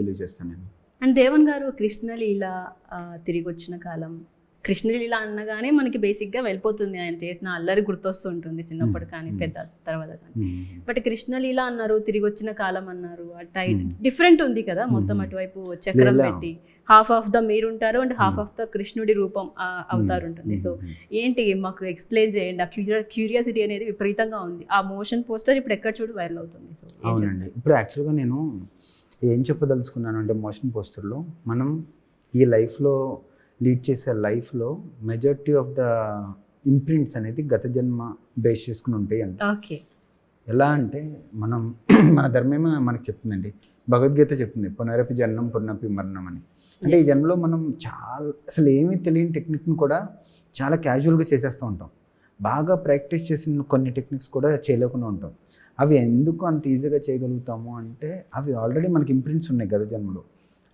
Believe చేస్తాను నేను. And Devan గారు కృష్ణలీల తిరిగి వచ్చిన కాలం, కృష్ణలీల అనగానే మనకి బేసిక్గా వెళ్ళిపోతుంది ఆయన చేసిన అల్లరి గుర్తొస్తుంటుంది చిన్నప్పుడు కానీ పెద్ద తర్వాత కానీ. బట్ కృష్ణలీల అన్నారు, తిరిగి వచ్చిన కాలం అన్నారు, ఆ టైట్ డిఫరెంట్ ఉంది కదా, మొత్తం అటువైపు చక్రం పెట్టి హాఫ్ ఆఫ్ ద మీరు ఉంటారు అండ్ హాఫ్ ఆఫ్ ద కృష్ణుడి రూపం అవతారు ఉంటుంది. సో ఏంటి మాకు ఎక్స్ప్లెయిన్ చేయండి. ఆ క్యూరియాసిటీ అనేది విపరీతంగా ఉంది. ఆ మోషన్ పోస్టర్ ఇప్పుడు ఎక్కడ చూడు వైరల్ అవుతుంది. సో అవునండి, ఇప్పుడు యాక్చువల్గా నేను ఏం చెప్పదలుచుకున్నాను అంటే మోషన్ పోస్టర్లో మనం ఈ లైఫ్లో లీడ్ చేసే లైఫ్లో మెజారిటీ ఆఫ్ ద ఇంప్రింట్స్ అనేది గత జన్మ బేస్ చేసుకుని ఉంటాయి అంట. ఓకే, ఎలా అంటే మనం మన ధర్మమే మనకు చెప్తుందండి, భగవద్గీత చెప్తుంది పునరపి జన్మం పునరపి మరణం అని. అంటే ఈ జన్మలో మనం చాలా అసలు ఏమీ తెలియని టెక్నిక్ని కూడా చాలా క్యాజువల్గా చేసేస్తూ ఉంటాం. బాగా ప్రాక్టీస్ చేసిన కొన్ని టెక్నిక్స్ కూడా చేయలేకుండా ఉంటాం. అవి ఎందుకు అంత ఈజీగా చేయగలుగుతాము అంటే అవి ఆల్రెడీ మనకి ఇంప్రింట్స్ ఉన్నాయి గత జన్మలో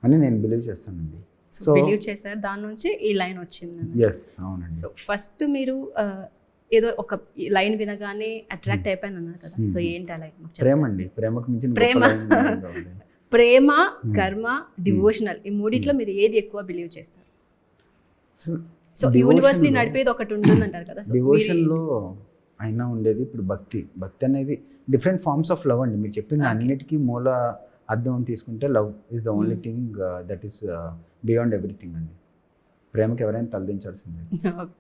అని నేను బిలీవ్ చేస్తానండి. సో బిలీవ్ చేశారు, దాని నుంచి ఈ లైన్ వచ్చింది. ఎస్, అవునండి. సో ఫస్ట్ మీరు ఏదో ఒక లైన్ వినగానే అట్రాక్ట్ అయిపోయాను అన్నారు కదా, సో ఏంటి ఆ లైన్? ప్రేమ అండి, ప్రేమకు మించిన ప్రేమ, ప్రేమ, కర్మ, డివోషనల్, ఈ మూడిట్లో మీరు ఏది ఎక్కువ బిలీవ్ చేస్తారు? సో యూనివర్స్ ని నడిపేది ఒకటి ఉంటుంది అంటారు కదా. డివోషన్లో అయినా ఉండేది ఇప్పుడు భక్తి. భక్తి అనేది డిఫరెంట్ ఫార్మ్స్ ఆఫ్ లవ్ అండి. మీరు చెప్పింది అన్నిటికీ మూల అర్థం తీసుకుంటే love is the only thing that is beyond everything అండి. ప్రేమకి ఎవరైనా తలదించాల్సిందే.